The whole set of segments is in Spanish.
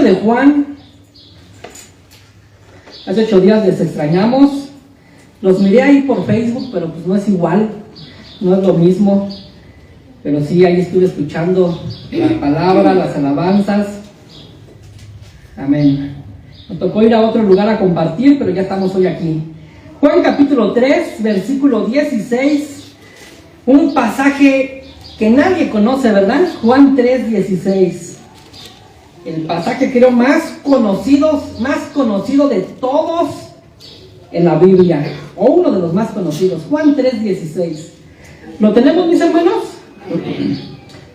de Juan. Hace 8 días les extrañamos. Los miré ahí por Facebook, pero pues no es igual, no es lo mismo. Pero sí, ahí estuve escuchando la palabra, las alabanzas. Amén. Me tocó ir a otro lugar a compartir, pero ya estamos hoy aquí. Juan capítulo 3, versículo 16. Un pasaje que nadie conoce, ¿verdad? Juan 3, 16. El pasaje creo más conocido de todos en la Biblia, o uno de los más conocidos. Juan 3, 16. ¿Lo tenemos, mis hermanos?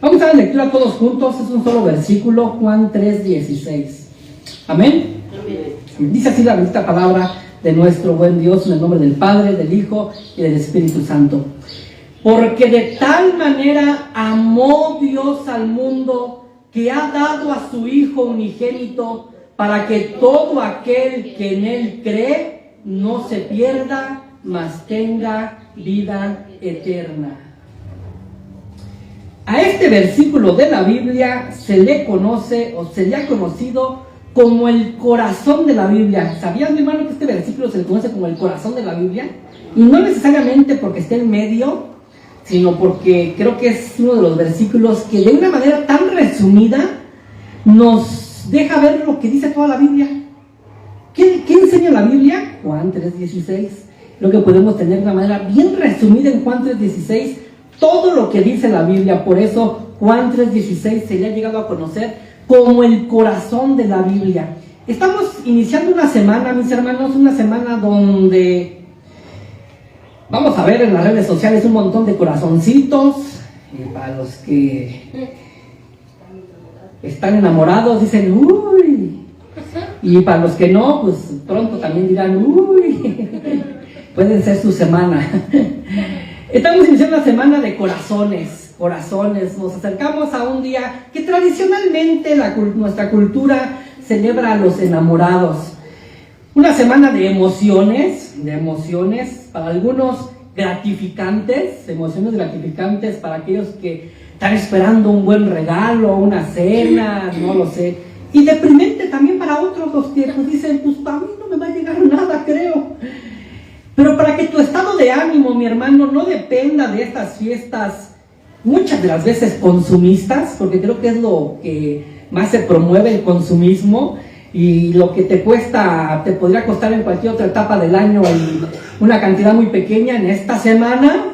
Vamos a dar lectura todos juntos. Es un solo versículo, Juan 3, 16. Amén. Dice así la bendita palabra de nuestro buen Dios, en el nombre del Padre, del Hijo y del Espíritu Santo. Porque de tal manera amó Dios al mundo, que ha dado a su Hijo unigénito, para que todo aquel que en Él cree no se pierda, mas tenga vida eterna. A este versículo de la Biblia se le conoce, o se le ha conocido, como el corazón de la Biblia. ¿Sabías, mi hermano, que este versículo se le conoce como el corazón de la Biblia? Y no necesariamente porque esté en medio, sino porque creo que es uno de los versículos que de una manera tan resumida nos deja ver lo que dice toda la Biblia. ¿Qué enseña la Biblia? Juan 3:16. Lo que podemos tener de una manera bien resumida en Juan 3:16, todo lo que dice la Biblia. Por eso Juan 3:16 se le ha llegado a conocer como el corazón de la Biblia. Estamos iniciando una semana, mis hermanos, una semana donde vamos a ver en las redes sociales un montón de corazoncitos. Para los que están enamorados dicen uy, y para los que no, pues pronto también dirán uy. Pueden ser su semana. Estamos iniciando una semana de corazones. Nos acercamos a un día que tradicionalmente nuestra cultura celebra a los enamorados. Una semana de emociones, para algunos gratificantes, emociones gratificantes para aquellos que están esperando un buen regalo, una cena, no lo sé. Y deprimente también para otros, los que pues dicen, pues a mí no me va a llegar nada, creo. Pero para que tu estado de ánimo, mi hermano, no dependa de estas fiestas, muchas de las veces consumistas, porque creo que es lo que más se promueve, el consumismo, y lo que te cuesta, te podría costar en cualquier otra etapa del año una cantidad muy pequeña en esta semana,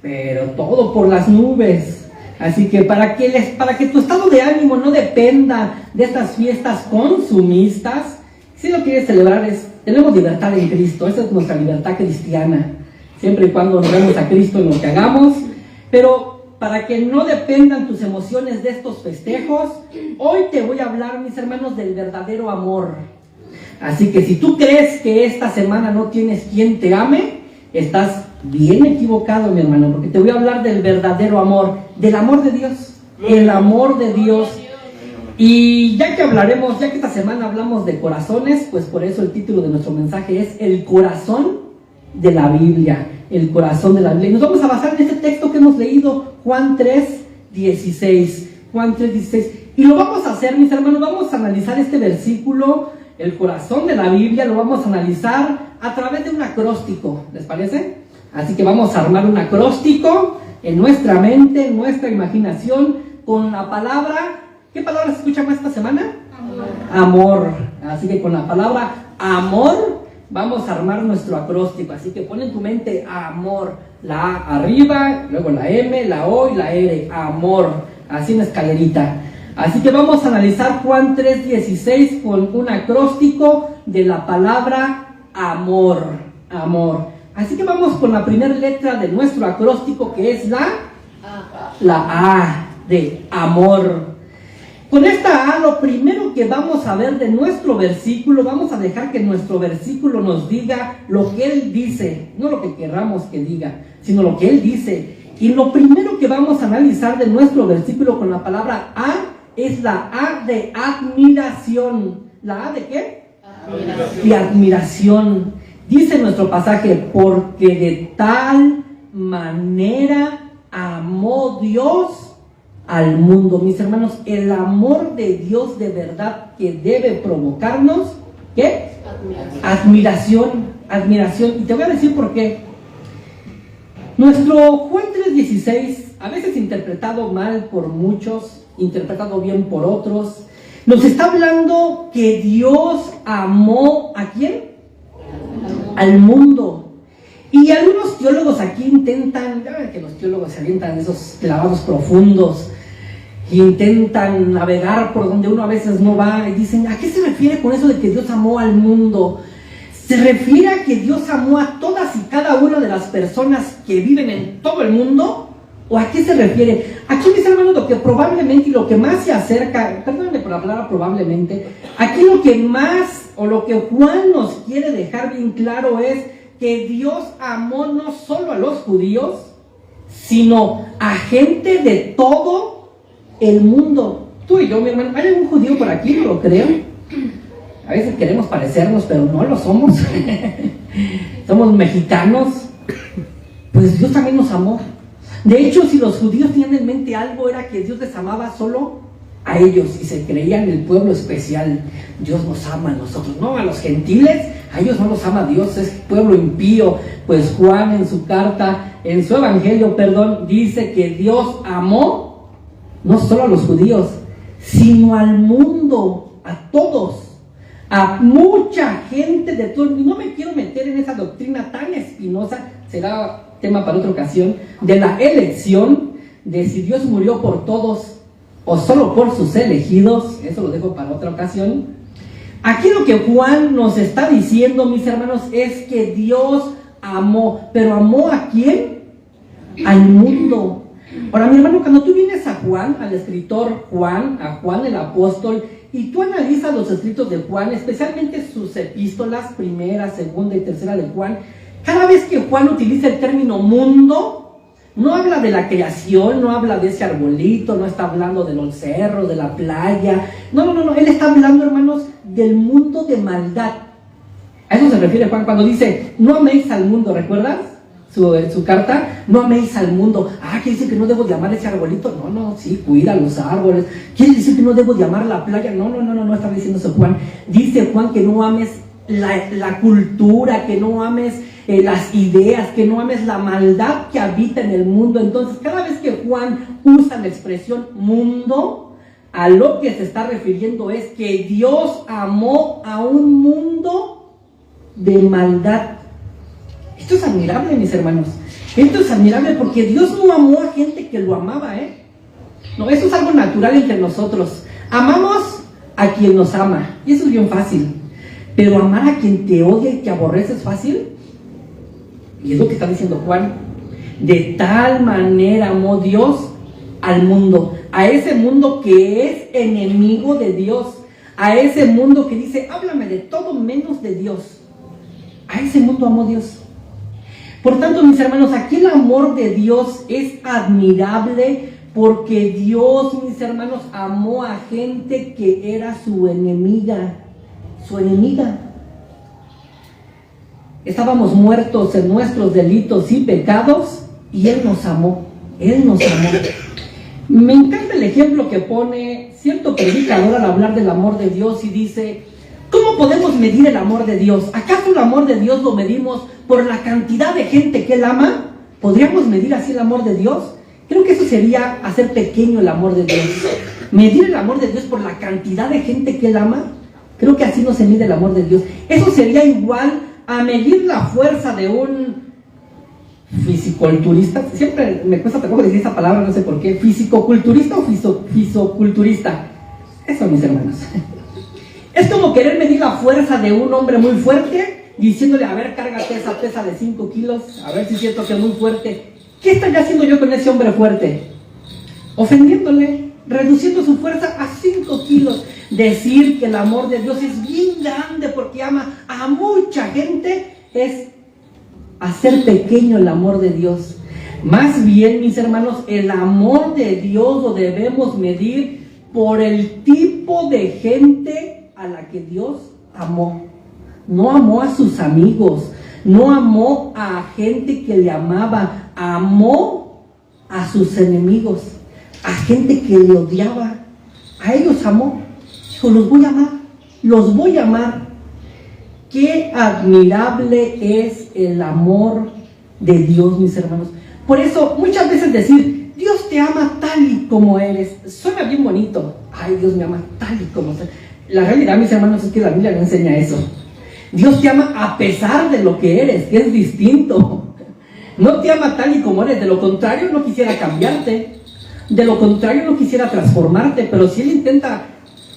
pero todo por las nubes. Así que para que tu estado de ánimo no dependa de estas fiestas consumistas, si lo quieres celebrar tenemos libertad en Cristo. Esa es nuestra libertad cristiana, siempre y cuando nos vemos a Cristo en lo que hagamos. Pero para que no dependan tus emociones de estos festejos, hoy te voy a hablar, mis hermanos, del verdadero amor. Así que si tú crees que esta semana no tienes quien te ame, estás bien equivocado, mi hermano, porque te voy a hablar del verdadero amor, del amor de Dios, el amor de Dios. Y ya que esta semana hablamos de corazones, pues por eso el título de nuestro mensaje es El corazón de la Biblia. El corazón de la Biblia. Y nos vamos a basar en este texto que hemos leído, Juan 3:16. Juan 3:16. Y lo vamos a hacer, mis hermanos, vamos a analizar este versículo, el corazón de la Biblia, lo vamos a analizar a través de un acróstico, ¿les parece? Así que vamos a armar un acróstico en nuestra mente, en nuestra imaginación, con la palabra, ¿qué palabra se escucha más esta semana? Amor. Así que con la palabra amor vamos a armar nuestro acróstico. Así que pon en tu mente amor, la A arriba, luego la M, la O y la R, amor, así en escalerita. Así que vamos a analizar Juan 3:16 con un acróstico de la palabra amor, amor. Así que vamos con la primera letra de nuestro acróstico, que es la A de amor. Con esta A, lo primero que vamos a ver de nuestro versículo, vamos a dejar que nuestro versículo nos diga lo que Él dice, no lo que querramos que diga, sino lo que Él dice. Y lo primero que vamos a analizar de nuestro versículo con la palabra A es la A de admiración. ¿La A de qué? Admiración. De admiración. Dice nuestro pasaje, porque de tal manera amó Dios al mundo. Mis hermanos, el amor de Dios de verdad que debe provocarnos, ¿qué? Admiración. Y te voy a decir por qué. Nuestro Juan 3:16, a veces interpretado mal por muchos, interpretado bien por otros, nos está hablando que Dios amó ¿a quién? Al mundo. Y algunos teólogos aquí intentan, ya ven que los teólogos se avientan esos clavados profundos, e intentan navegar por donde uno a veces no va, y dicen, ¿a qué se refiere con eso de que Dios amó al mundo? ¿Se refiere a que Dios amó a todas y cada una de las personas que viven en todo el mundo? ¿O a qué se refiere? Aquí, mis hermanos, lo que probablemente y lo que más se acerca, perdónenme por la palabra probablemente, aquí lo que más, o lo que Juan nos quiere dejar bien claro es que Dios amó no solo a los judíos, sino a gente de todo el mundo. Tú y yo, mi hermano, ¿hay algún judío por aquí? No lo creo. A veces queremos parecernos, pero no lo somos. Somos mexicanos. Pues Dios también nos amó. De hecho, si los judíos tenían en mente algo, era que Dios les amaba solo a ellos y se creían el pueblo especial. Dios nos ama a nosotros, no a los gentiles, a ellos no los ama Dios, es pueblo impío. Pues Juan en su carta, en su evangelio, dice que Dios amó no solo a los judíos, sino al mundo, a todos, a mucha gente de todo el mundo. No me quiero meter en esa doctrina tan espinosa, será tema para otra ocasión, de la elección, de si Dios murió por todos o solo por sus elegidos. Eso lo dejo para otra ocasión. Aquí lo que Juan nos está diciendo, mis hermanos, es que Dios amó, pero ¿amó a quién? Al mundo. Ahora, mi hermano, cuando tú vienes a Juan, al escritor Juan, a Juan el apóstol, y tú analizas los escritos de Juan, especialmente sus epístolas, primera, segunda y tercera de Juan, cada vez que Juan utiliza el término mundo, no habla de la creación, no habla de ese arbolito, no está hablando de los cerros, de la playa. No, él está hablando, hermanos, del mundo de maldad. A eso se refiere Juan cuando dice, no améis al mundo, ¿recuerdas? Su carta, no améis al mundo. ¿Quiere decir que no debo llamar ese arbolito? No, sí, cuida los árboles. ¿Quiere decir que no debo llamar la playa? No está diciendo eso Juan. Dice Juan que no ames la cultura, que no ames las ideas, que no ames la maldad que habita en el mundo. Entonces, cada vez que Juan usa la expresión mundo, a lo que se está refiriendo es que Dios amó a un mundo de maldad. Esto es admirable, mis hermanos. Esto es admirable porque Dios no amó a gente que lo amaba, No, eso es algo natural entre nosotros. Amamos a quien nos ama, y eso es bien fácil. Pero amar a quien te odia y te aborrece es fácil. Y es lo que está diciendo Juan. De tal manera amó Dios al mundo, a ese mundo que es enemigo de Dios, a ese mundo que dice, háblame de todo menos de Dios. A ese mundo amó Dios. Por tanto, mis hermanos, aquí el amor de Dios es admirable porque Dios, mis hermanos, amó a gente que era su enemiga. Estábamos muertos en nuestros delitos y pecados y Él nos amó. Me encanta el ejemplo que pone cierto predicador al hablar del amor de Dios y dice, ¿cómo podemos medir el amor de Dios? ¿Acaso el amor de Dios lo medimos por la cantidad de gente que Él ama? ¿Podríamos medir así el amor de Dios? Creo que eso sería hacer pequeño el amor de Dios. Medir el amor de Dios por la cantidad de gente que Él ama. Creo que así no se mide el amor de Dios. Eso sería igual a medir la fuerza de un fisiculturista. Siempre me cuesta trabajo decir esa palabra, no sé por qué. ¿Fisicoculturista o fisoculturista? Eso, mis hermanos. Es como querer medir la fuerza de un hombre muy fuerte, diciéndole, a ver, cárgate esa pesa de 5 kilos, a ver si es cierto que es muy fuerte. ¿Qué estaría haciendo yo con ese hombre fuerte? Ofendiéndole, reduciendo su fuerza a 5 kilos. Decir que el amor de Dios es bien grande porque ama a mucha gente es hacer pequeño el amor de Dios. Más bien, mis hermanos, el amor de Dios lo debemos medir por el tipo de gente a la que Dios amó. No amó a sus amigos, no amó a gente que le amaba, amó a sus enemigos. a gente que le odiaba. A ellos amó. Dijo, los voy a amar, los voy a amar. Qué admirable es el amor de Dios, mis hermanos. Por eso muchas veces decir, Dios te ama tal y como eres, suena bien bonito. Ay, Dios me ama tal y como soy. La realidad, mis hermanos, es que la Biblia no enseña eso. Dios te ama a pesar de lo que eres, que es distinto. No te ama tal y como eres, de lo contrario no quisiera cambiarte. De lo contrario no quisiera transformarte, pero si Él intenta,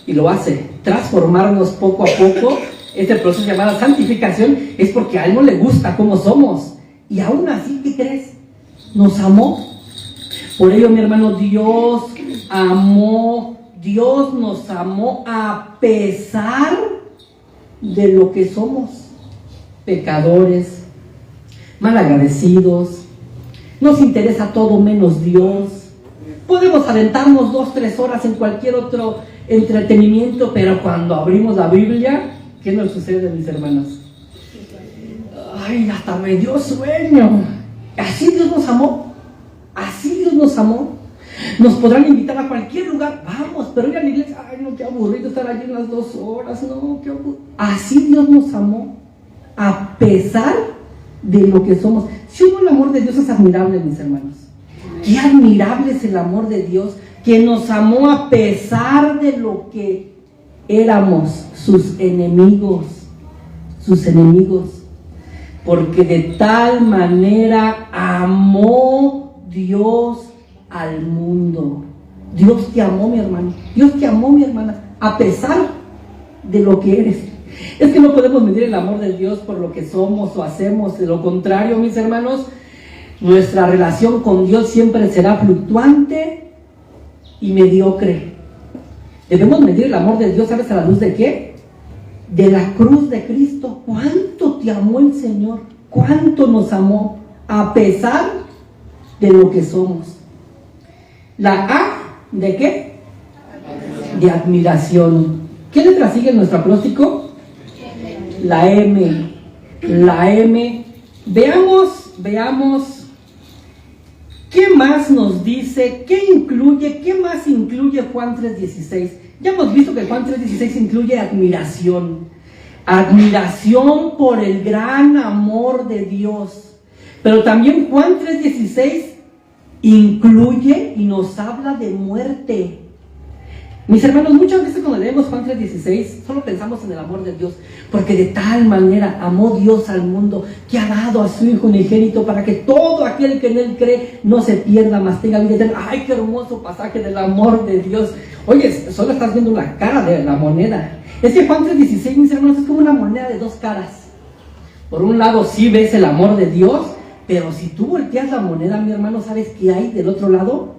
y lo hace, transformarnos poco a poco, este proceso llamado santificación, es porque a Él no le gusta cómo somos. Y aún así, ¿qué crees? Nos amó. Por ello, mi hermano, Dios nos amó a pesar de lo que somos. Pecadores, malagradecidos, nos interesa todo menos Dios. Podemos aventarnos 2-3 horas en cualquier otro entretenimiento, pero cuando abrimos la Biblia, ¿qué nos sucede, mis hermanos? Ay, hasta me dio sueño. Así Dios nos amó. Así Dios nos amó. Nos podrán invitar a cualquier lugar. Vamos, pero ir a la iglesia. Ay, no, qué aburrido estar allí unas 2 horas. No, qué aburrido. Así Dios nos amó. A pesar de lo que somos. Si el amor de Dios es admirable, mis hermanos. Qué admirable es el amor de Dios, que nos amó a pesar de lo que éramos, sus enemigos. Sus enemigos. Porque de tal manera amó Dios al mundo. Dios te amó, mi hermano. Dios te amó, mi hermana, a pesar de lo que eres. Es que no podemos medir el amor de Dios por lo que somos o hacemos. De lo contrario, mis hermanos, nuestra relación con Dios siempre será fluctuante y mediocre. Debemos medir el amor de Dios, ¿sabes a la luz de qué? De la cruz de Cristo. ¿Cuánto te amó el Señor? ¿Cuánto nos amó? A pesar de lo que somos. La A, ¿de qué? De admiración. ¿Qué letra sigue en nuestro acróstico? La M. La M. Veamos. ¿Qué más nos dice? ¿Qué más incluye Juan 3:16? Ya hemos visto que Juan 3:16 incluye admiración. Admiración por el gran amor de Dios. Pero también Juan 3:16 incluye y nos habla de muerte. Mis hermanos, muchas veces cuando leemos Juan 3:16 solo pensamos en el amor de Dios, porque de tal manera amó Dios al mundo que ha dado a su Hijo unigénito para que todo aquel que en Él cree no se pierda, mas tenga vida eterna. ¡Ay, qué hermoso pasaje del amor de Dios! Oye, solo estás viendo la cara de la moneda. Es que Juan 3:16, mis hermanos, es como una moneda de 2 caras. Por un lado sí ves el amor de Dios, pero si tú volteas la moneda, mi hermano, ¿sabes qué hay del otro lado?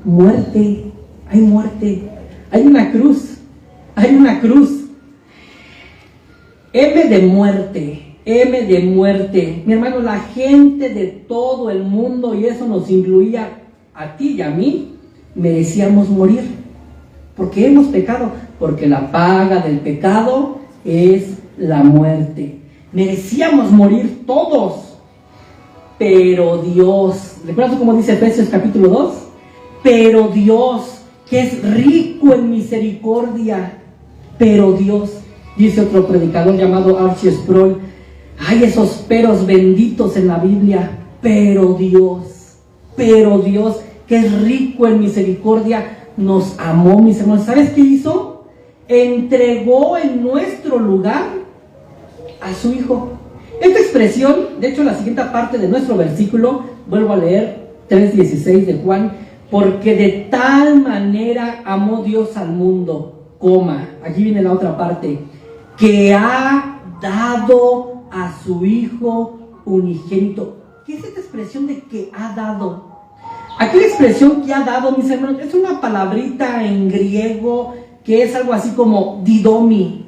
Muerte. Hay muerte. Hay una cruz. Hay una cruz. M de muerte. M de muerte. Mi hermano, la gente de todo el mundo, y eso nos incluía a ti y a mí, merecíamos morir. Porque hemos pecado. Porque la paga del pecado es la muerte. Merecíamos morir todos. Pero Dios, ¿recuerdas cómo dice Efesios capítulo 2? Pero Dios, que es rico en misericordia, pero Dios, dice otro predicador llamado Archie Sproul, hay esos peros benditos en la Biblia, pero Dios, que es rico en misericordia, nos amó, mis hermanos. ¿Sabes qué hizo? Entregó en nuestro lugar a su Hijo. Esta expresión, de hecho, la siguiente parte de nuestro versículo, vuelvo a leer 3:16 de Juan, porque de tal manera amó Dios al mundo, aquí viene la otra parte, que ha dado a su Hijo unigénito. ¿Qué es esta expresión de que ha dado? Aquí la expresión que ha dado, mis hermanos, es una palabrita en griego que es algo así como didomi,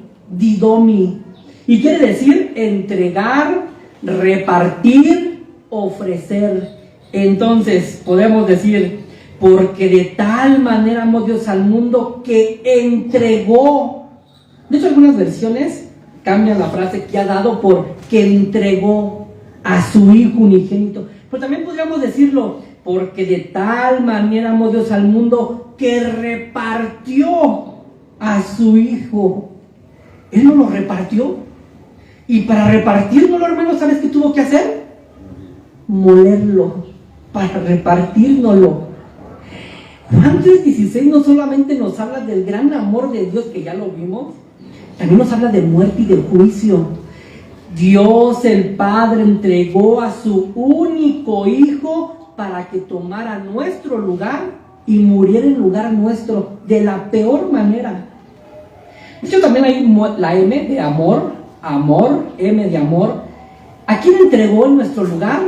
y quiere decir entregar, repartir, ofrecer. Entonces podemos decir, porque de tal manera amó Dios al mundo que entregó. De hecho, algunas versiones cambian la frase que ha dado por que entregó a su Hijo unigénito. Pero también podríamos decirlo, porque de tal manera amó Dios al mundo que repartió a su Hijo. Él no lo repartió. Y para repartirnoslo, hermanos, ¿sabes qué tuvo que hacer? Molerlo, para repartirnoslo. Juan 3:16 no solamente nos habla del gran amor de Dios, que ya lo vimos, también nos habla de muerte y de juicio. Dios el Padre entregó a su único Hijo para que tomara nuestro lugar y muriera en lugar nuestro de la peor manera. De hecho, también hay la M de amor, M de amor. ¿A quién entregó en nuestro lugar?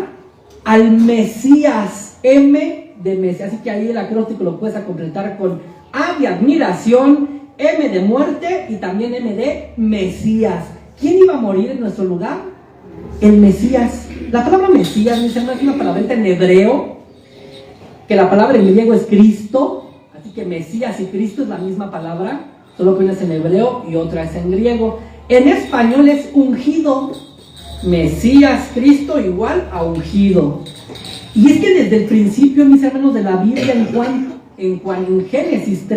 Al Mesías, M de Mesías. Así que ahí el acróstico lo puedes completar con A de admiración, M de muerte y también M de Mesías. ¿Quién iba a morir en nuestro lugar? El Mesías. La palabra Mesías, mis hermanos, es una palabrita en hebreo, que la palabra en griego es Cristo, así que Mesías y Cristo es la misma palabra, solo que una es en hebreo y otra es en griego. En español es ungido. Mesías, Cristo igual a ungido. Y es que desde el principio, mis hermanos, de la Biblia, en Génesis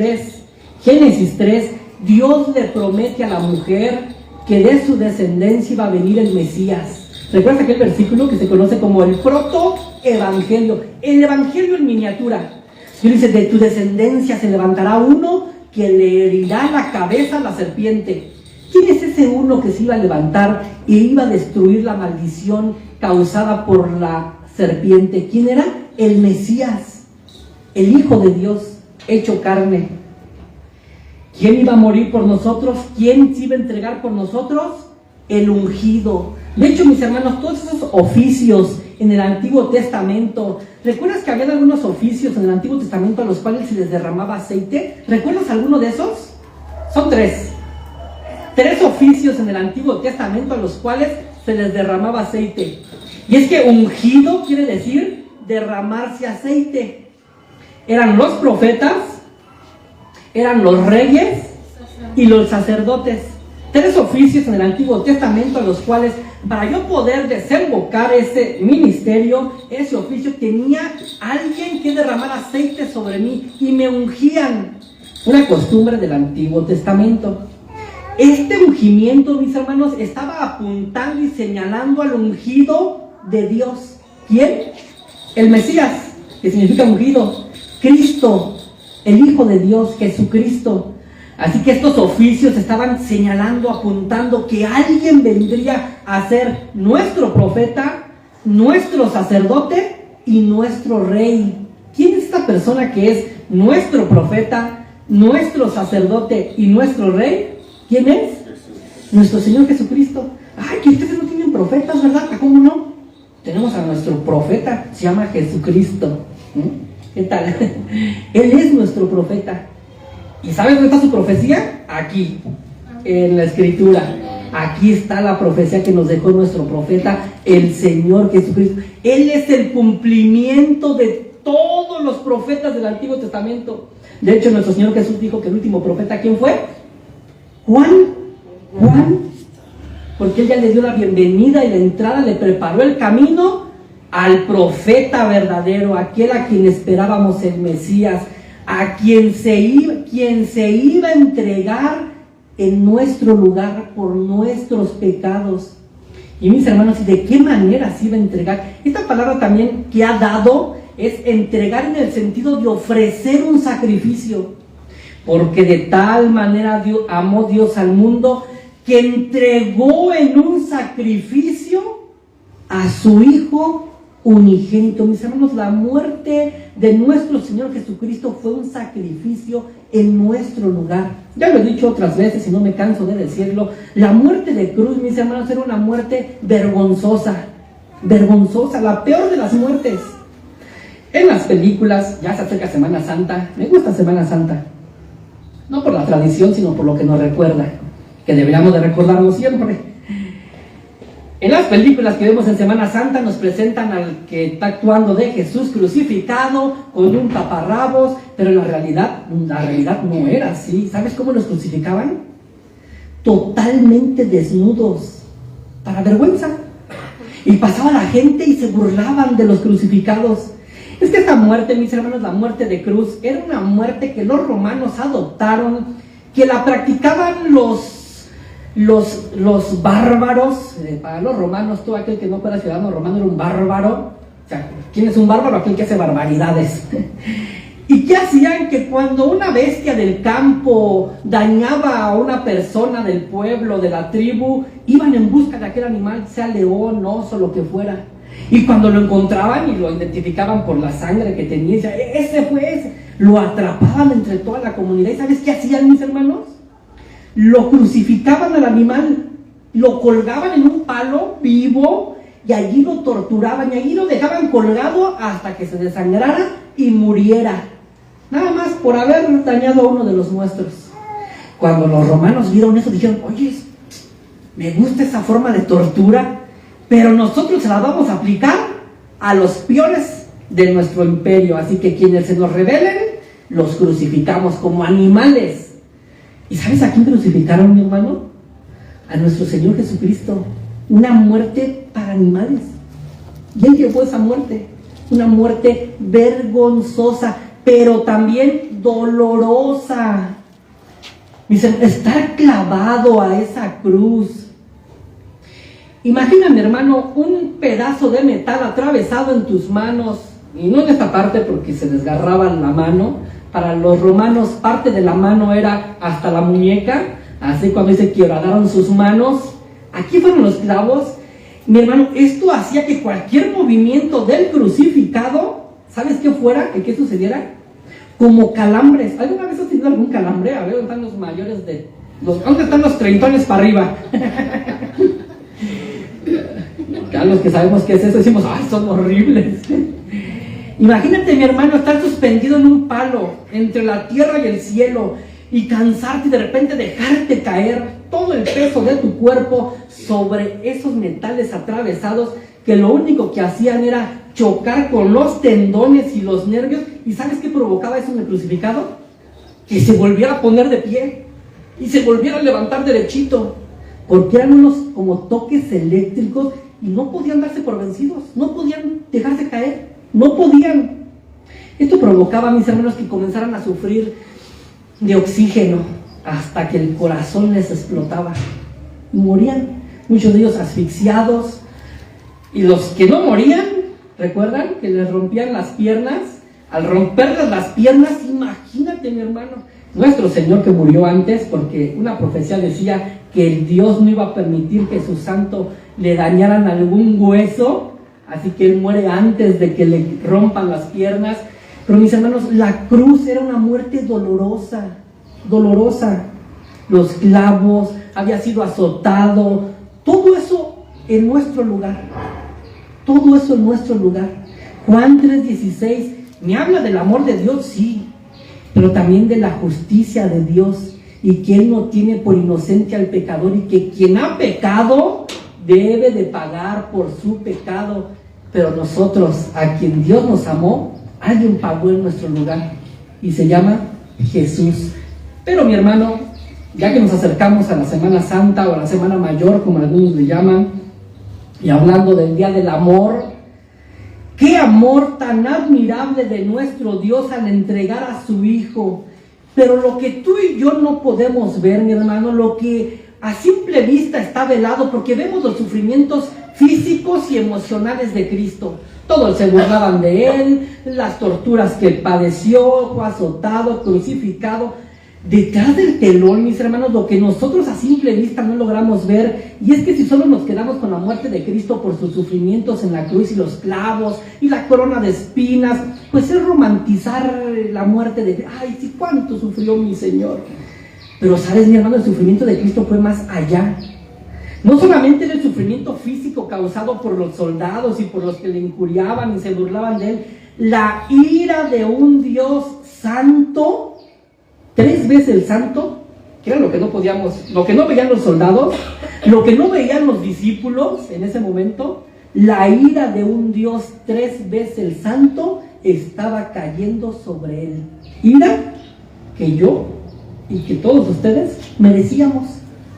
3, Dios le promete a la mujer que de su descendencia iba a venir el Mesías. ¿Recuerdas aquel versículo que se conoce como el proto-evangelio? El evangelio en miniatura. Dios dice, de tu descendencia se levantará uno que le herirá la cabeza a la serpiente. ¿Quién es ese uno que se iba a levantar y iba a destruir la maldición causada por la serpiente? ¿Quién era? El Mesías, el Hijo de Dios, hecho carne. ¿Quién iba a morir por nosotros? ¿Quién se iba a entregar por nosotros? El ungido. De hecho, mis hermanos, todos esos oficios en el Antiguo Testamento, ¿recuerdas que había algunos oficios en el Antiguo Testamento a los cuales se les derramaba aceite? ¿Recuerdas alguno de esos? Son tres oficios en el Antiguo Testamento a los cuales se les derramaba aceite. Y es que ungido quiere decir derramarse aceite. Eran los profetas, eran los reyes y los sacerdotes. Tres oficios en el Antiguo Testamento a los cuales, para yo poder desembocar ese ministerio, ese oficio, tenía alguien que derramar aceite sobre mí y me ungían. Una costumbre del Antiguo Testamento. Este ungimiento, mis hermanos, estaba apuntando y señalando al ungido de Dios. ¿Quién? El Mesías, que significa ungido. Cristo, el Hijo de Dios, Jesucristo. Así que estos oficios estaban señalando, apuntando que alguien vendría a ser nuestro profeta, nuestro sacerdote y nuestro rey. ¿Quién es esta persona que es nuestro profeta, nuestro sacerdote y nuestro rey? ¿Quién es? Nuestro Señor Jesucristo. Ay, que ustedes no tienen profetas, ¿verdad? ¿Cómo no? Tenemos a nuestro profeta, se llama Jesucristo. ¿Qué tal? Él es nuestro profeta. ¿Y sabes dónde está su profecía? Aquí, en la Escritura. Aquí está la profecía que nos dejó nuestro profeta, el Señor Jesucristo. Él es el cumplimiento de todos los profetas del Antiguo Testamento. De hecho, nuestro Señor Jesús dijo que el último profeta, ¿quién fue? Juan, porque él ya le dio la bienvenida y la entrada, le preparó el camino al profeta verdadero, aquel a quien esperábamos, el Mesías, a quien se iba a entregar en nuestro lugar por nuestros pecados. Y mis hermanos, ¿de qué manera se iba a entregar? Esta palabra también que ha dado es entregar en el sentido de ofrecer un sacrificio. Porque de tal manera amó Dios al mundo que entregó en un sacrificio a su Hijo unigénito. Mis hermanos, la muerte de nuestro Señor Jesucristo fue un sacrificio en nuestro lugar. Ya lo he dicho otras veces y no me canso de decirlo. La muerte de cruz, mis hermanos, era una muerte vergonzosa, la peor de las muertes. En las películas, ya se acerca Semana Santa, me gusta Semana Santa. No por la tradición, sino por lo que nos recuerda, que deberíamos de recordarlo siempre. En las películas que vemos en Semana Santa nos presentan al que está actuando de Jesús crucificado con un taparrabos, pero la realidad no era así. ¿Sabes cómo los crucificaban? Totalmente desnudos, para vergüenza. Y pasaba la gente y se burlaban de los crucificados. Es que esta muerte, mis hermanos, la muerte de cruz, era una muerte que los romanos adoptaron, que la practicaban los bárbaros. Para los romanos, todo aquel que no fuera ciudadano romano era un bárbaro. O sea, ¿quién es un bárbaro? Aquel que hace barbaridades. ¿Y qué hacían? Que cuando una bestia del campo dañaba a una persona del pueblo, de la tribu, iban en busca de aquel animal, sea león, oso, lo que fuera. Y cuando lo encontraban y lo identificaban por la sangre que tenía, decían, ese fue ese. Lo atrapaban entre toda la comunidad. ¿Y sabes qué hacían, mis hermanos? Lo crucificaban al animal, lo colgaban en un palo vivo y allí lo torturaban y allí lo dejaban colgado hasta que se desangrara y muriera. Nada más por haber dañado a uno de los nuestros. Cuando los romanos vieron eso, dijeron, oye, me gusta esa forma de tortura, pero nosotros se la vamos a aplicar a los peores de nuestro imperio. Así que quienes se nos rebelen, los crucificamos como animales. ¿Y sabes a quién crucificaron, mi hermano? A nuestro Señor Jesucristo. Una muerte para animales. ¿Y él llevó esa muerte? Una muerte vergonzosa, pero también dolorosa. Estar clavado a esa cruz. Imagina, mi hermano, un pedazo de metal atravesado en tus manos, y no en esta parte porque se desgarraba la mano. Para los romanos parte de la mano era hasta la muñeca, así cuando dice que horadaron sus manos, aquí fueron los clavos. Mi hermano, esto hacía que cualquier movimiento del crucificado, ¿sabes qué fuera? ¿Qué sucediera? Como calambres. ¿Alguna vez has tenido algún calambre? A ver, ¿dónde están los mayores de... ¿Dónde están los treintones para arriba? A los que sabemos qué es eso, decimos, ¡ay, son horribles! Imagínate, mi hermano, estar suspendido en un palo entre la tierra y el cielo y cansarte y de repente dejarte caer todo el peso de tu cuerpo sobre esos metales atravesados que lo único que hacían era chocar con los tendones y los nervios. ¿Y sabes qué provocaba eso en el crucificado? Que se volviera a poner de pie y se volviera a levantar derechito, porque eran unos como toques eléctricos y no podían darse por vencidos, no podían dejarse caer, no podían. Esto provocaba, mis hermanos, que comenzaran a sufrir de oxígeno hasta que el corazón les explotaba y morían, muchos de ellos asfixiados. Y los que no morían, ¿recuerdan? Que les rompían las piernas. Al romperles las piernas, imagínate, mi hermano, nuestro Señor que murió antes, porque una profecía decía que el Dios no iba a permitir que su santo le dañaran algún hueso, así que Él muere antes de que le rompan las piernas. Pero mis hermanos, la cruz era una muerte dolorosa, dolorosa. Los clavos, había sido azotado, todo eso en nuestro lugar, todo eso en nuestro lugar. Juan 3:16 me habla del amor de Dios, sí, pero también de la justicia de Dios, y que Él no tiene por inocente al pecador, y que quien ha pecado debe de pagar por su pecado. Pero nosotros, a quien Dios nos amó, alguien pagó en nuestro lugar, y se llama Jesús. Pero mi hermano, ya que nos acercamos a la Semana Santa o a la Semana Mayor, como algunos le llaman, y hablando del Día del Amor, qué amor tan admirable de nuestro Dios al entregar a su Hijo. Pero lo que tú y yo no podemos ver, mi hermano, lo que a simple vista está velado, porque vemos los sufrimientos físicos y emocionales de Cristo. Todos se burlaban de Él, las torturas que Él padeció, fue azotado, crucificado. Detrás del telón, mis hermanos, lo que nosotros a simple vista no logramos ver, y es que si solo nos quedamos con la muerte de Cristo por sus sufrimientos en la cruz y los clavos y la corona de espinas, pues es romantizar la muerte de, ay, sí, cuánto sufrió mi Señor. Pero sabes, mi hermano, el sufrimiento de Cristo fue más allá. No solamente era el sufrimiento físico causado por los soldados y por los que le injuriaban y se burlaban de Él, la ira de un Dios santo, 3 veces el santo, que era lo que no podíamos, lo que no veían los soldados, lo que no veían los discípulos en ese momento. La ira de un Dios 3 veces el santo estaba cayendo sobre Él. Ira que yo y que todos ustedes merecíamos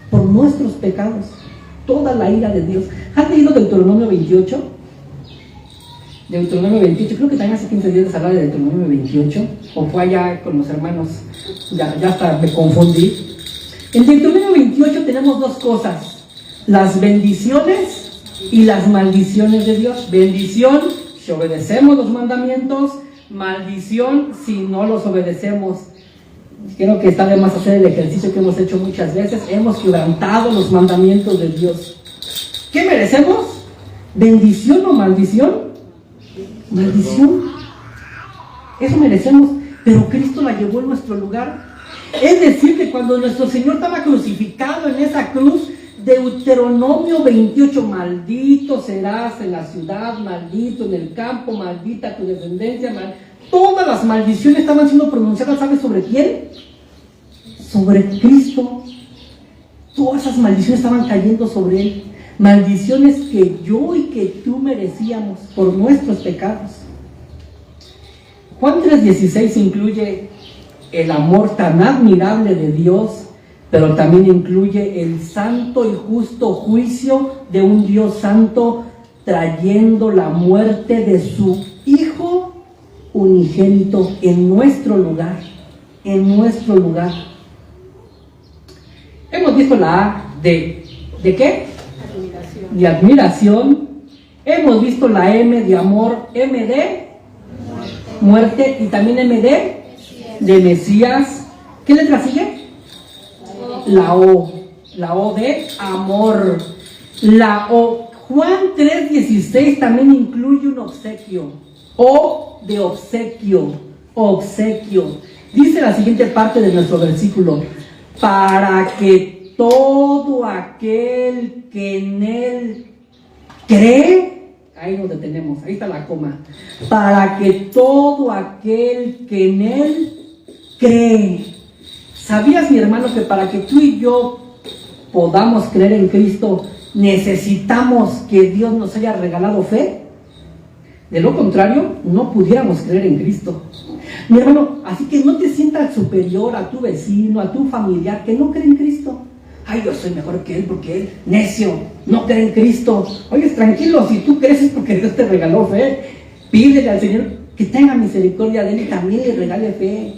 por nuestros pecados. Toda la ira de Dios. ¿Has leído Deuteronomio 28? Deuteronomio 28, creo que también hace 15 días hablar de Deuteronomio 28, o fue allá con los hermanos, ya hasta me confundí. En Deuteronomio 28 tenemos dos cosas, las bendiciones y las maldiciones de Dios. Bendición si obedecemos los mandamientos, maldición si no los obedecemos. Creo que está de más hacer el ejercicio que hemos hecho muchas veces, hemos quebrantado los mandamientos de Dios. ¿Qué merecemos? ¿Bendición o maldición? Maldición. Eso merecemos, pero Cristo la llevó en nuestro lugar. Es decir, que cuando nuestro Señor estaba crucificado en esa cruz, Deuteronomio 28, maldito serás en la ciudad, maldito en el campo, maldita tu descendencia, todas las maldiciones estaban siendo pronunciadas, ¿sabes sobre quién? Sobre Cristo. Todas esas maldiciones estaban cayendo sobre Él. Maldiciones que yo y que tú merecíamos por nuestros pecados. Juan 3:16 incluye el amor tan admirable de Dios, pero también incluye el santo y justo juicio de un Dios santo, trayendo la muerte de su Hijo unigénito en nuestro lugar, en nuestro lugar. Hemos visto la A ¿de qué? Admiración. De admiración. Hemos visto la M de amor, M de muerte y también M de Mesías. ¿Qué letra sigue? La O de amor. La O. Juan 3:16 también incluye un obsequio. O de obsequio. Obsequio. Dice la siguiente parte de nuestro versículo: para que todo aquel que en Él cree, ahí nos detenemos, ahí está la coma. Para que todo aquel que en Él cree. ¿Sabías, mi hermano, que para que tú y yo podamos creer en Cristo, necesitamos que Dios nos haya regalado fe? De lo contrario, no pudiéramos creer en Cristo. Mi hermano, así que no te sientas superior a tu vecino, a tu familiar que no cree en Cristo. Ay, yo soy mejor que él porque él, necio, no cree en Cristo. Oye, tranquilo, si tú crees es porque Dios te regaló fe. Pídele al Señor que tenga misericordia de él y también le regale fe.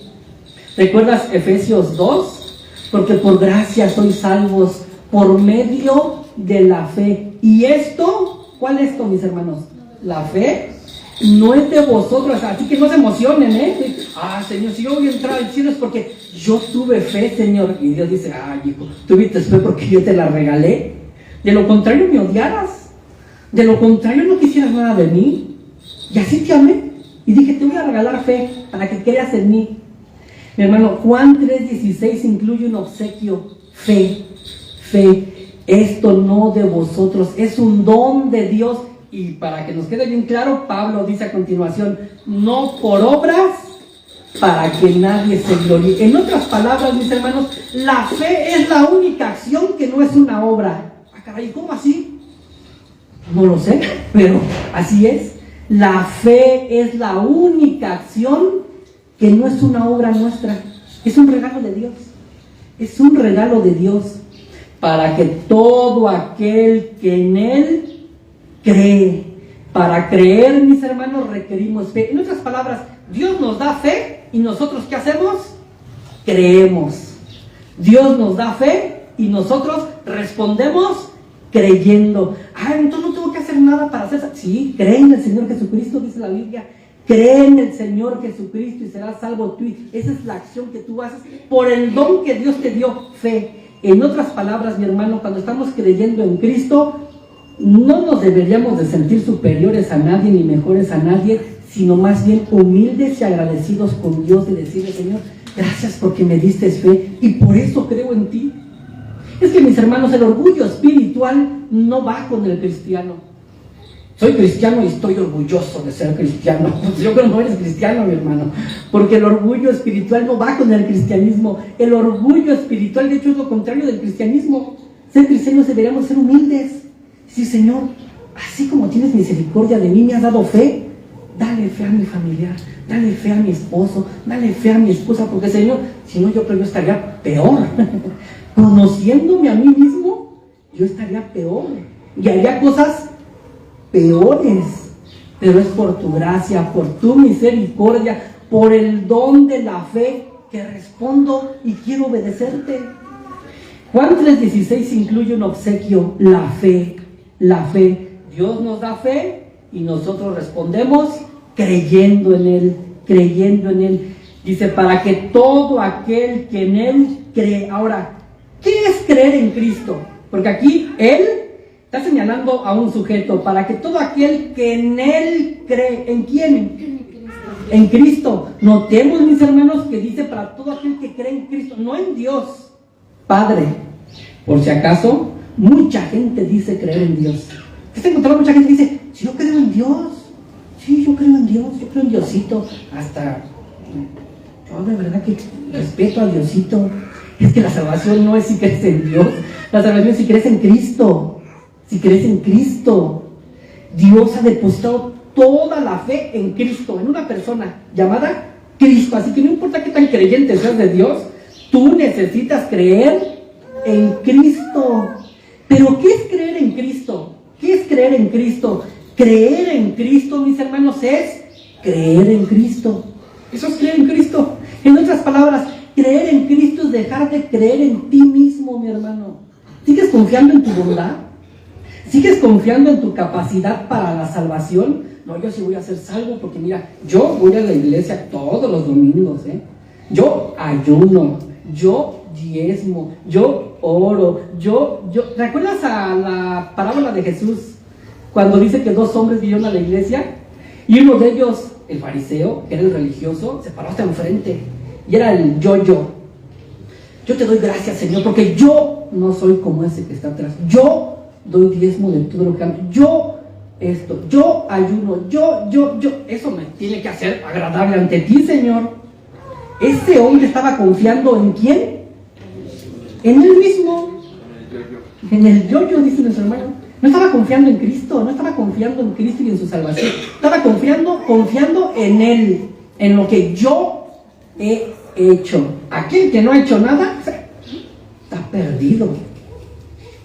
¿Recuerdas Efesios 2? Porque por gracia sois salvos por medio de la fe. ¿Y esto? ¿Cuál es esto, mis hermanos? La fe no es de vosotros, así que no se emocionen, Señor, si yo voy a entrar al cielo es porque yo tuve fe, Señor. Y Dios dice, hijo, tuviste fe porque yo te la regalé. De lo contrario me odiaras. De lo contrario no quisieras nada de mí. Y así te amé. Y dije, te voy a regalar fe para que creas en mí. Mi hermano, Juan 3:16 incluye un obsequio, fe. Esto no de vosotros, es un don de Dios. Y para que nos quede bien claro, Pablo dice a continuación, no por obras, para que nadie se gloríe. En otras palabras, mis hermanos, la fe es la única acción que no es una obra. Caray, ¿cómo así? No lo sé, pero así es. La fe es la única acción que no es una obra nuestra, es un regalo de Dios. Es un regalo de Dios para que todo aquel que en Él cree. Para creer, mis hermanos, requerimos fe. En otras palabras, Dios nos da fe y nosotros ¿qué hacemos? Creemos. Dios nos da fe y nosotros respondemos creyendo. Entonces no tengo que hacer nada para hacer eso. Sí, cree en el Señor Jesucristo, dice la Biblia. Cree en el Señor Jesucristo y serás salvo tú. Esa es la acción que tú haces por el don que Dios te dio, fe. En otras palabras, mi hermano, cuando estamos creyendo en Cristo, no nos deberíamos de sentir superiores a nadie ni mejores a nadie, sino más bien humildes y agradecidos con Dios, de decirle, Señor, gracias porque me diste fe y por eso creo en ti. Es que, mis hermanos, el orgullo espiritual no va con el cristiano. Soy cristiano y estoy orgulloso de ser cristiano. Yo creo que no eres cristiano, mi hermano, porque el orgullo espiritual no va con el cristianismo. El orgullo espiritual, de hecho, es lo contrario del cristianismo. Ser cristianos deberíamos ser humildes. Sí, Señor, así como tienes misericordia de mí, me has dado fe, dale fe a mi familiar, dale fe a mi esposo, dale fe a mi esposa, porque, Señor, si no, yo creo que yo estaría peor. Conociéndome a mí mismo, yo estaría peor y haría cosas peores. pero es por tu gracia, por tu misericordia, por el don de la fe que respondo y quiero obedecerte. Juan 3:16 incluye un obsequio, la fe, la fe. Dios nos da fe y nosotros respondemos creyendo en Él, creyendo en Él. Dice, para que todo aquel que en Él cree. Ahora, ¿qué es creer en Cristo? Porque aquí Él está señalando a un sujeto, para que todo aquel que en Él cree. ¿En quién? En Cristo. Notemos, mis hermanos, que dice para todo aquel que cree en Cristo, no en Dios Padre. Por si acaso, mucha gente dice creer en Dios. ¿Te has encontrado mucha gente que dice, si yo creo en Dios? Sí, yo creo en Dios, yo creo en Diosito. Hasta, yo de verdad que respeto a Diosito. Es que la salvación no es si crees en Dios, la salvación es si crees en Cristo. Si crees en Cristo. Dios ha depositado toda la fe en Cristo, en una persona llamada Cristo. Así que no importa qué tan creyente seas de Dios, tú necesitas creer en Cristo. Pero ¿qué es creer en Cristo? ¿Qué es creer en Cristo? Creer en Cristo, mis hermanos, es creer en Cristo. Eso es creer en Cristo. En otras palabras, creer en Cristo es dejar de creer en ti mismo, mi hermano. ¿Sigues confiando en tu bondad? ¿Sigues confiando en tu capacidad para la salvación? No, yo sí voy a ser salvo porque mira, yo voy a la iglesia todos los domingos, yo ayuno, yo diezmo, yo oro, yo. ¿Recuerdas a la parábola de Jesús cuando dice que dos hombres vinieron a la iglesia y uno de ellos, el fariseo, que era el religioso, se paró hasta enfrente y era el yo? Yo te doy gracias, Señor, porque yo no soy como ese que está atrás. Yo doy diezmo de todo lo que hago. Yo esto, yo ayuno, yo. Eso me tiene que hacer agradable ante ti, Señor. Ese hombre estaba confiando ¿en quién? En él mismo. En el yo, dice nuestro hermano. No estaba confiando en Cristo, no estaba confiando en Cristo y en su salvación. Estaba confiando en Él, en lo que yo he hecho. Aquel que no ha hecho nada, está perdido.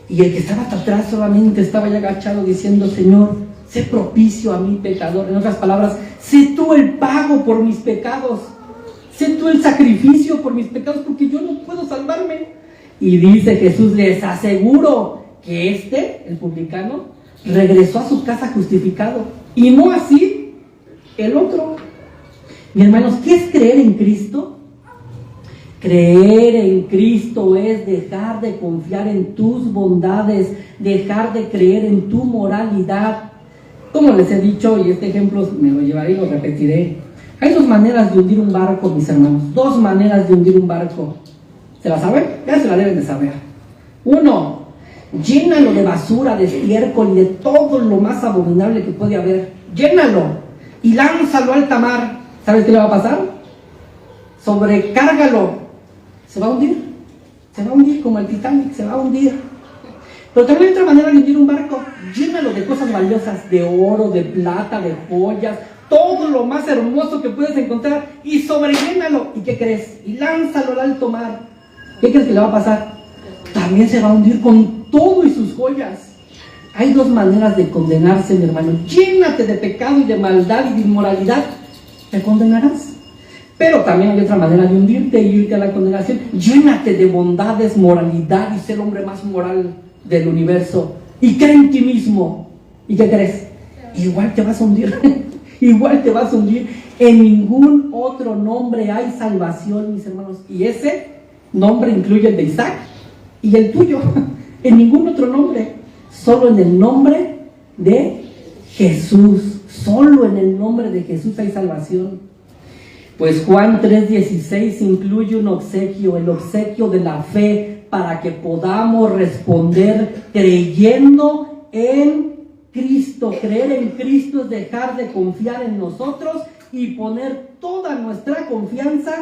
Y el que estaba hasta atrás solamente estaba ya agachado diciendo, Señor, sé propicio a mi pecador. En otras palabras, sé tú el pago por mis pecados. Sé tú el sacrificio por mis pecados, porque yo no puedo salvarme. Y dice Jesús, les aseguro que el publicano, regresó a su casa justificado. Y no así el otro. Mis hermanos, ¿qué es creer en Cristo? Creer en Cristo es dejar de confiar en tus bondades, dejar de creer en tu moralidad. Como les he dicho, y este ejemplo me lo llevaré y lo repetiré, hay dos maneras de hundir un barco, mis hermanos. Dos maneras de hundir un barco. ¿Se la saben? Ya se la deben de saber. Uno, llénalo de basura, de estiércol y de todo lo más abominable que puede haber. Llénalo y lánzalo al alta mar. ¿Sabes qué le va a pasar? Sobrecárgalo. Se va a hundir. Se va a hundir como el Titanic, se va a hundir. Pero también hay otra manera de hundir un barco. Llénalo de cosas valiosas, de oro, de plata, de joyas, todo lo más hermoso que puedes encontrar y sobrellénalo. ¿Y qué crees? Y lánzalo al alto mar. ¿Qué crees que le va a pasar? También se va a hundir con todo y sus joyas. Hay dos maneras de condenarse, mi hermano. Llénate de pecado y de maldad y de inmoralidad, te condenarás. Pero también hay otra manera de hundirte y irte a la condenación. Llénate de bondades, moralidad y ser el hombre más moral del universo. Y cree en ti mismo. ¿Y qué crees? Igual te vas a hundir. Igual te vas a hundir. En ningún otro nombre hay salvación, mis hermanos. Y ese nombre incluye el de Isaac y el tuyo. En ningún otro nombre. Solo en el nombre de Jesús. Solo en el nombre de Jesús hay salvación. Pues Juan 3:16 incluye un obsequio, el obsequio de la fe, para que podamos responder creyendo en Cristo. Creer en Cristo es dejar de confiar en nosotros y poner toda nuestra confianza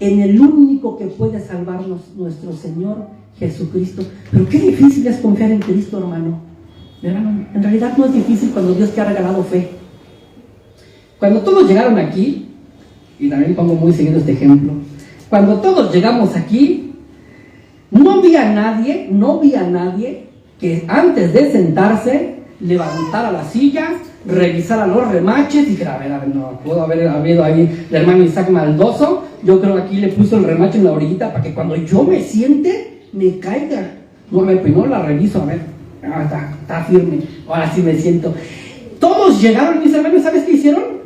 en el único que puede salvarnos, nuestro Señor Jesucristo. Pero qué difícil es confiar en Cristo, hermano. Hermano, en realidad no es difícil cuando Dios te ha regalado fe. Cuando todos llegaron aquí, y también pongo muy seguido este ejemplo, cuando todos llegamos aquí, no vi a nadie que antes de sentarse levantara la silla, revisara los remaches, dije, a ver, no puedo haber habido ahí el hermano Isaac maldoso, yo creo que aquí le puso el remache en la orillita para que cuando yo me siente, me caiga. No, primero la reviso, a ver, está firme, ahora sí me siento. Todos llegaron, mis hermanos, ¿sabes qué hicieron?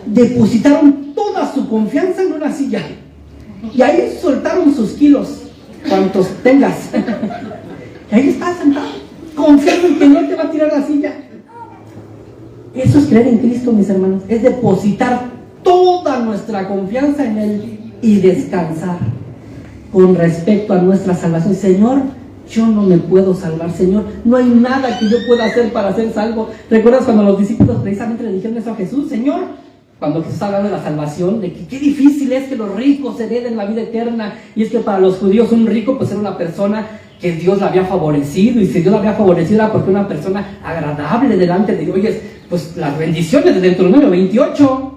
Depositaron toda su confianza en una silla, y ahí soltaron sus kilos, cuantos tengas, y ahí está sentado, confiando en que no te va a tirar la silla. Eso es creer en Cristo, mis hermanos, es depositar toda nuestra confianza en Él y descansar con respecto a nuestra salvación. Señor, yo no me puedo salvar, Señor, no hay nada que yo pueda hacer para ser salvo. ¿Recuerdas cuando los discípulos precisamente le dijeron eso a Jesús? Señor, cuando Jesús hablaba de la salvación, de que qué difícil es que los ricos hereden la vida eterna, y es que para los judíos un rico pues era una persona que Dios la había favorecido, y si Dios la había favorecido era porque una persona agradable delante de Dios. Oye, pues las bendiciones de Deuteronomio 28,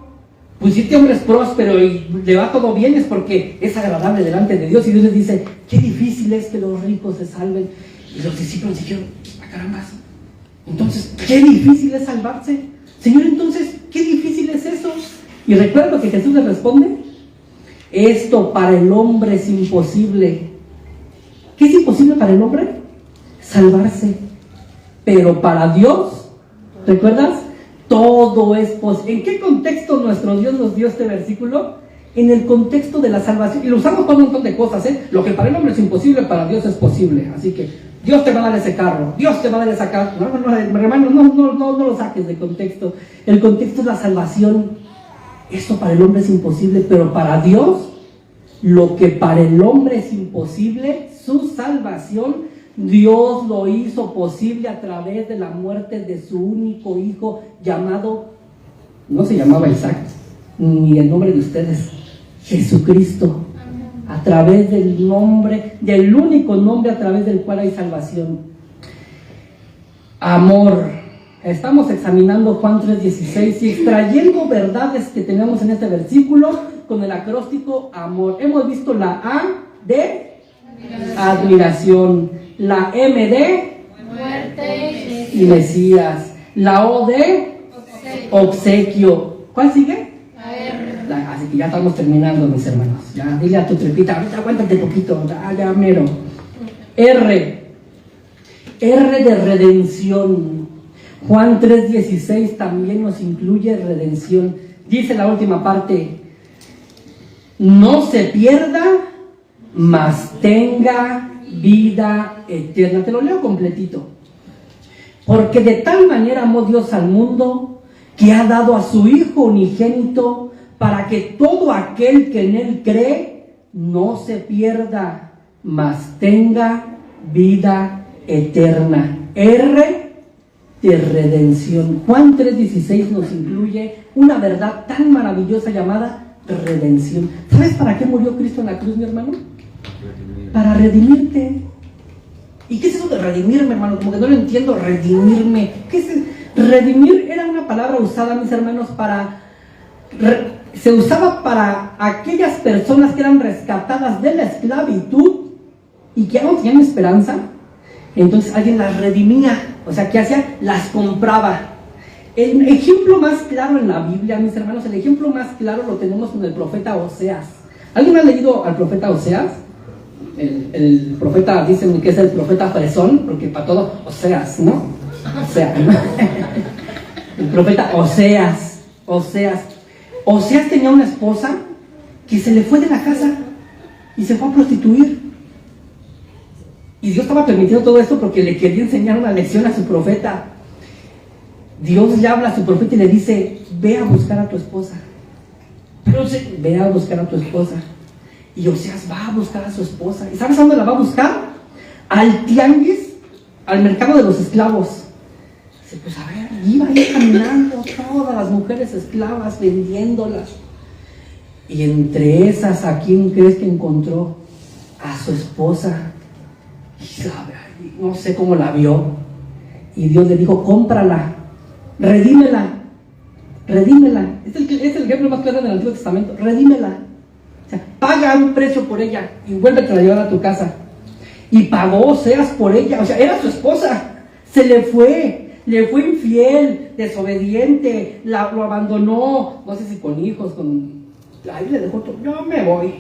pues si este hombre es próspero y le va todo bien, es porque es agradable delante de Dios, y Dios les dice, qué difícil es que los ricos se salven. Y los discípulos dijeron, caramba, entonces, qué difícil es salvarse, Señor, entonces, qué difícil es eso. Y recuerda lo que Jesús les responde: esto para el hombre es imposible. ¿Qué es imposible para el hombre? Salvarse. Pero para Dios, ¿recuerdas? Todo es posible. ¿En qué contexto nuestro Dios nos dio este versículo? En el contexto de la salvación. Y lo usamos para un montón de cosas, ¿eh? Lo que para el hombre es imposible, para Dios es posible. Así que Dios te va a dar ese carro, Dios te va a dar esa casa. Hermano, no lo saques de contexto. El contexto es la salvación. Esto para el hombre es imposible, pero para Dios, lo que para el hombre es imposible, su salvación, Dios lo hizo posible a través de la muerte de su único hijo llamado, no se llamaba Isaac, ni el nombre de ustedes, Jesucristo. A través del nombre, del único nombre a través del cual hay salvación. Amor. Estamos examinando Juan 3:16 y extrayendo verdades que tenemos en este versículo con el acróstico amor. Hemos visto la A de admiración, la M de muerte y Mesías, la O de obsequio. ¿Cuál sigue? Así que ya estamos terminando, mis hermanos. Ya, dile a tu trepita, ahorita aguántate poquito, ya mero. R de redención. Juan 3:16 también nos incluye redención. Dice la última parte: no se pierda, mas tenga vida eterna. Te lo leo completito. Porque de tal manera amó Dios al mundo, que ha dado a su Hijo unigénito, para que todo aquel que en Él cree no se pierda, mas tenga vida eterna. R de redención. Juan 3:16 nos incluye una verdad tan maravillosa llamada redención. ¿Sabes para qué murió Cristo en la cruz, mi hermano? Para redimirte. ¿Y qué es eso de redimirme, hermano? Como que no lo entiendo, redimirme. ¿Qué es eso? Redimir era una palabra usada, mis hermanos, se usaba para aquellas personas que eran rescatadas de la esclavitud y que ya no tenían esperanza. Entonces alguien las redimía. O sea, ¿qué hacía? Las compraba. El ejemplo más claro en la Biblia, mis hermanos, el ejemplo más claro lo tenemos con el profeta Oseas. ¿Alguien ha leído al profeta Oseas? El profeta, dicen que es el profeta fresón, porque para todo, Oseas, ¿no? Oseas, ¿no? El profeta Oseas. Oseas tenía una esposa que se le fue de la casa y se fue a prostituir. Y Dios estaba permitiendo todo esto porque le quería enseñar una lección a su profeta. Dios le habla a su profeta y le dice: ve a buscar a tu esposa. Pero ve a buscar a tu esposa. Y Oseas va a buscar a su esposa. ¿Y sabes a dónde la va a buscar? Al tianguis, al mercado de los esclavos. Dice, pues a ver, iba ahí caminando todas las mujeres esclavas, vendiéndolas. Y entre esas, ¿a quién crees que encontró? A su esposa. Y no sé cómo la vio. Y Dios le dijo: cómprala, redímela. Es el ejemplo más claro del Antiguo Testamento. Redímela. O sea, paga un precio por ella y vuélvete a llevar a tu casa. Y pagó Oseas por ella. O sea, era su esposa. Se le fue. le fue infiel, desobediente, lo abandonó, no sé si con hijos, ahí le dejó todo, yo me voy.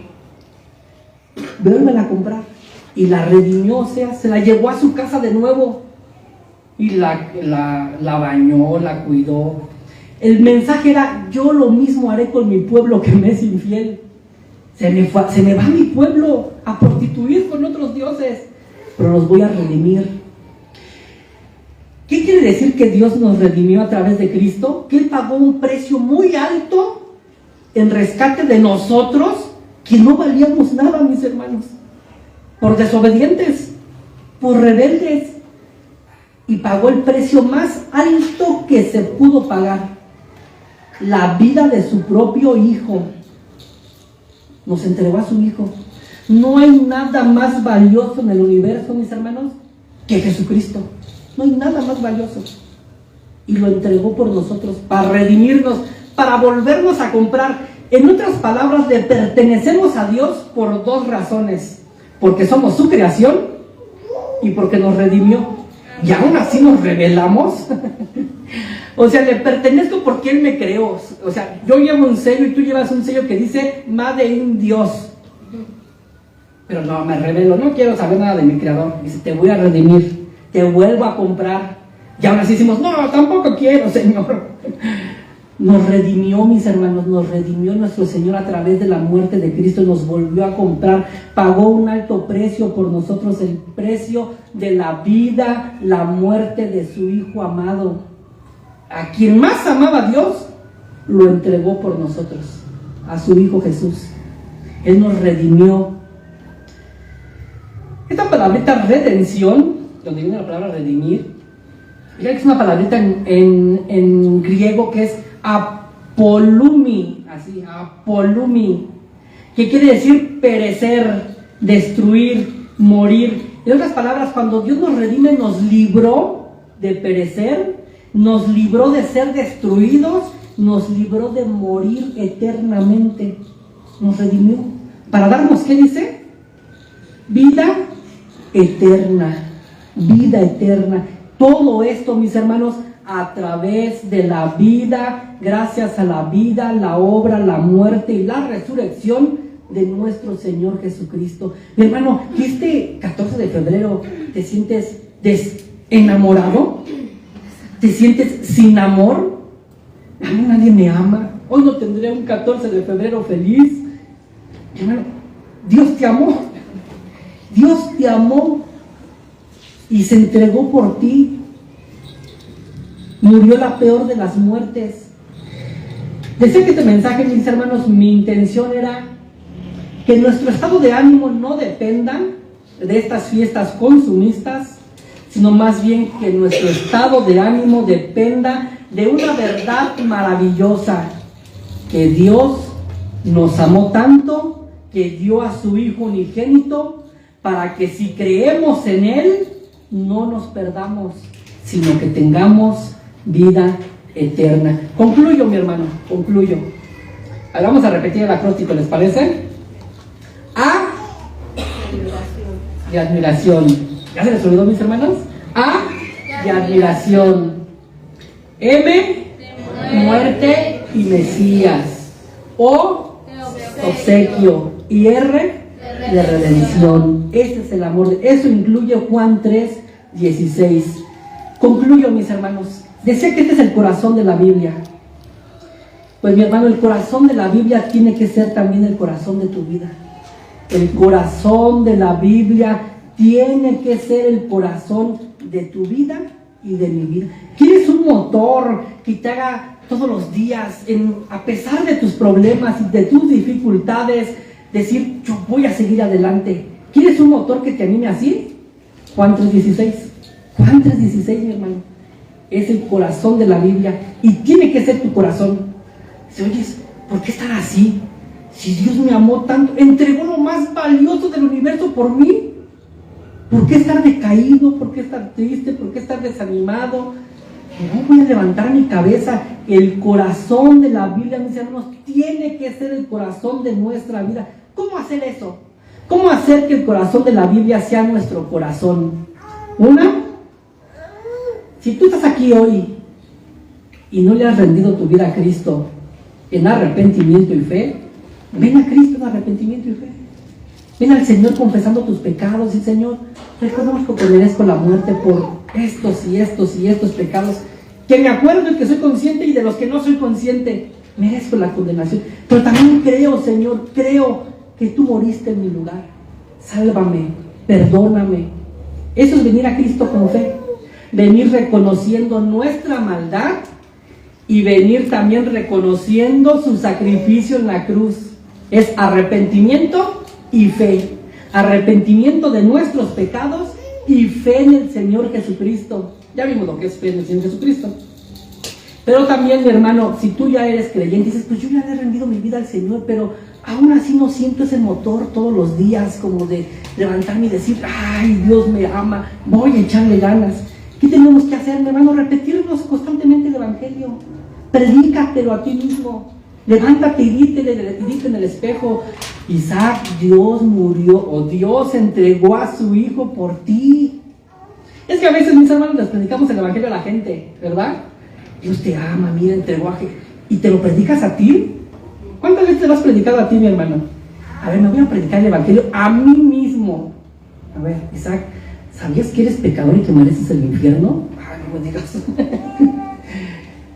Vuelven a comprar. Y la redimió, o sea, se la llevó a su casa de nuevo. Y la bañó, la cuidó. El mensaje era, yo lo mismo haré con mi pueblo que me es infiel. Se me va mi pueblo a prostituir con otros dioses, pero los voy a redimir. ¿Qué quiere decir que Dios nos redimió a través de Cristo? Que Él pagó un precio muy alto en rescate de nosotros, que no valíamos nada, mis hermanos, por desobedientes, por rebeldes, y pagó el precio más alto que se pudo pagar, la vida de su propio Hijo. Nos entregó a su Hijo. No hay nada más valioso en el universo, mis hermanos, que Jesucristo. No hay nada más valioso. Y lo entregó por nosotros, para redimirnos, para volvernos a comprar. En otras palabras, le pertenecemos a Dios por dos razones: porque somos su creación y porque nos redimió. Y aún así nos rebelamos. O sea, le pertenezco porque Él me creó. O sea, yo llevo un sello y tú llevas un sello que dice Made in Dios. Pero no, me rebelo, no quiero saber nada de mi creador. Dice, te voy a redimir, te vuelvo a comprar. Y ahora sí decimos, no, tampoco quiero, Señor. Nos redimió, mis hermanos, nos redimió nuestro Señor a través de la muerte de Cristo. Nos volvió a comprar, pagó un alto precio por nosotros, el precio de la vida, la muerte de su Hijo amado. A quien más amaba a Dios, lo entregó por nosotros, a su Hijo Jesús. Él nos redimió. Esta palabrita redención, donde viene la palabra redimir, es una palabrita en griego que es apolumi, así, apolumi, que quiere decir perecer, destruir, morir. En otras palabras, cuando Dios nos redime, nos libró de perecer, nos libró de ser destruidos, nos libró de morir eternamente. Nos redimió para darnos, ¿qué dice? Vida eterna, vida eterna. Todo esto, mis hermanos, a través de la vida, gracias a la vida, la obra, la muerte y la resurrección de nuestro Señor Jesucristo. Mi hermano, que este 14 de febrero te sientes enamorado, te sientes sin amor. A mí nadie me ama, hoy no tendré un 14 de febrero feliz. Mi hermano, Dios te amó, Dios te amó y se entregó por ti. Murió la peor de las muertes. Desde que este mensaje, mis hermanos, mi intención era que nuestro estado de ánimo no dependa de estas fiestas consumistas, sino más bien que nuestro estado de ánimo dependa de una verdad maravillosa: que Dios nos amó tanto que dio a su Hijo unigénito para que si creemos en Él no nos perdamos, sino que tengamos vida eterna. Concluyo, mi hermano, concluyo. Ahora vamos a repetir el acróstico, ¿les parece? A de admiración. ¿Ya se les olvidó, mis hermanos? A de admiración. M, muerte y Mesías. O, obsequio. Y R, de redención. Este es el amor. Eso incluye Juan 3:16. Concluyo, mis hermanos. Decía que este es el corazón de la Biblia. Pues, mi hermano, el corazón de la Biblia tiene que ser también el corazón de tu vida. El corazón de la Biblia tiene que ser el corazón de tu vida y de mi vida. ¿Quieres un motor que te haga todos los días, a pesar de tus problemas y de tus dificultades, decir, yo voy a seguir adelante? ¿Quieres un motor que te anime así? Juan 3:16. Juan 3:16, mi hermano, es el corazón de la Biblia y tiene que ser tu corazón. Si oyes, ¿por qué estar así? Si Dios me amó tanto, entregó lo más valioso del universo por mí, ¿por qué estar decaído? ¿Por qué estar triste? ¿Por qué estar desanimado? No voy a levantar mi cabeza. El corazón de la Biblia, mis hermanos, tiene que ser el corazón de nuestra vida. ¿Cómo hacer eso? ¿Cómo hacer que el corazón de la Biblia sea nuestro corazón? Una, Si tú estás aquí hoy y no le has rendido tu vida a Cristo en arrepentimiento y fe, ven a Cristo en arrepentimiento y fe. Ven al Señor confesando tus pecados y Señor, reconozco que merezco la muerte por estos y estos y estos pecados, que me acuerdo y que soy consciente, y de los que no soy consciente, merezco la condenación. Pero también creo, Señor, creo que tú moriste en mi lugar. Sálvame, perdóname. Eso es venir a Cristo con fe. Venir reconociendo nuestra maldad y venir también reconociendo su sacrificio en la cruz. Es arrepentimiento y fe. Arrepentimiento de nuestros pecados y fe en el Señor Jesucristo. Ya vimos lo que es fe en el Señor Jesucristo. Pero también, mi hermano, si tú ya eres creyente y dices, pues yo ya le he rendido mi vida al Señor, pero aún así no siento ese motor todos los días como de levantarme y decir, ay, Dios me ama, voy a echarle ganas. ¿Qué tenemos que hacer, mi hermano? Repetirnos constantemente el Evangelio. Predícatelo a ti mismo. Levántate y dite en el espejo, Isaac, Dios murió, o Dios entregó a su hijo por ti. Es que a veces, mis hermanos, les predicamos el Evangelio a la gente, ¿verdad? Dios te ama, mira, entregó a... ¿Y te lo predicas a ti? ¿Cuántas veces te lo has predicado a ti, mi hermano? A ver, me voy a predicar el Evangelio a mí mismo. A ver, Isaac, ¿sabías que eres pecador y que mereces el infierno? Ay, no me digas.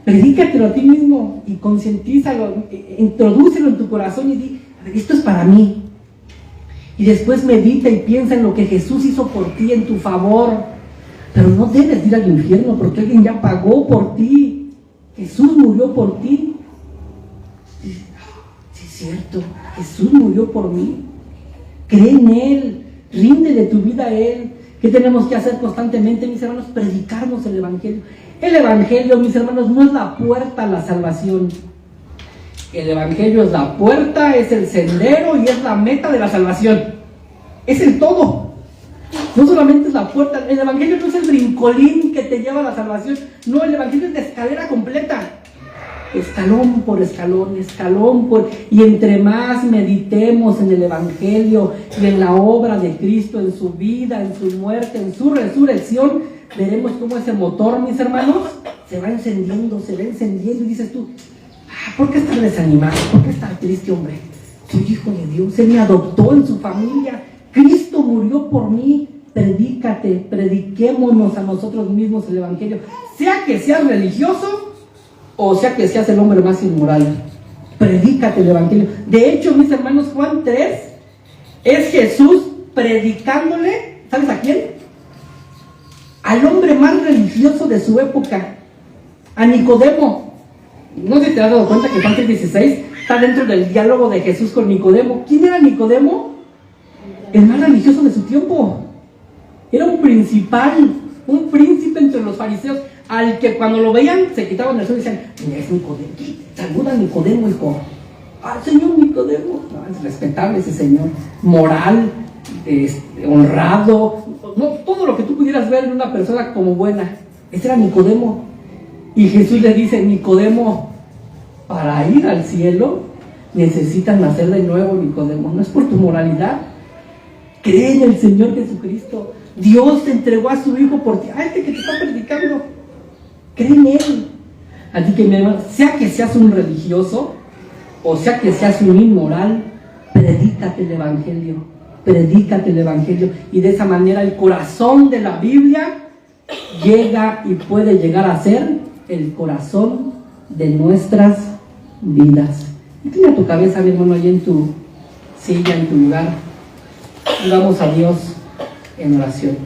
Predícatelo a ti mismo y concientízalo, introdúcelo en tu corazón y di, a ver, esto es para mí. Y después medita y piensa en lo que Jesús hizo por ti en tu favor. Pero no debes ir al infierno porque alguien ya pagó por ti. Jesús murió por ti. Sí, es cierto, Jesús murió por mí. Cree en Él, ríndele tu vida a Él. ¿Qué tenemos que hacer constantemente, mis hermanos? Predicarnos el Evangelio. El Evangelio, mis hermanos, no es la puerta a la salvación. El Evangelio es la puerta, es el sendero y es la meta de la salvación. Es el todo. No solamente es la puerta. El Evangelio no es el brincolín que te lleva a la salvación. No, el Evangelio es la escalera completa. Escalón por escalón, escalón por... Y entre más meditemos en el Evangelio y en la obra de Cristo, en su vida, en su muerte, en su resurrección, veremos cómo ese motor, mis hermanos, se va encendiendo y dices tú, ¿por qué estar desanimado? ¿Por qué estar triste, hombre? Soy hijo de Dios, Él me adoptó en su familia, Cristo murió por mí. Predícate, prediquémonos a nosotros mismos el Evangelio, sea que seas religioso o sea que seas el hombre más inmoral. Predícate el Evangelio. De hecho, mis hermanos, Juan 3 es Jesús predicándole, ¿sabes a quién? Al hombre más religioso de su época, a Nicodemo. No sé si te has dado cuenta que Juan 3:16 está dentro del diálogo de Jesús con Nicodemo. ¿Quién era Nicodemo? El más religioso de su tiempo. Era un principal, un príncipe entre los fariseos, al que cuando lo veían se quitaban el sol y decían, mira, es Nicodemo, saluda a Nicodemo, hijo. Ah, señor Nicodemo. No, es respetable ese señor, moral, honrado, no, todo lo que tú pudieras ver en una persona como buena. Ese era Nicodemo. Y Jesús le dice, Nicodemo, para ir al cielo necesitas nacer de nuevo, Nicodemo. No es por tu moralidad. Cree en el Señor Jesucristo. Dios te entregó a su hijo por ti. A este que te está predicando, cree en Él. Así que, mi hermano, sea que seas un religioso o sea que seas un inmoral, predícate el Evangelio. Predícate el Evangelio. Y de esa manera el corazón de la Biblia llega y puede llegar a ser el corazón de nuestras vidas. Inclina tu cabeza, mi hermano, ahí en tu silla, en tu lugar. Y vamos a Dios en oración.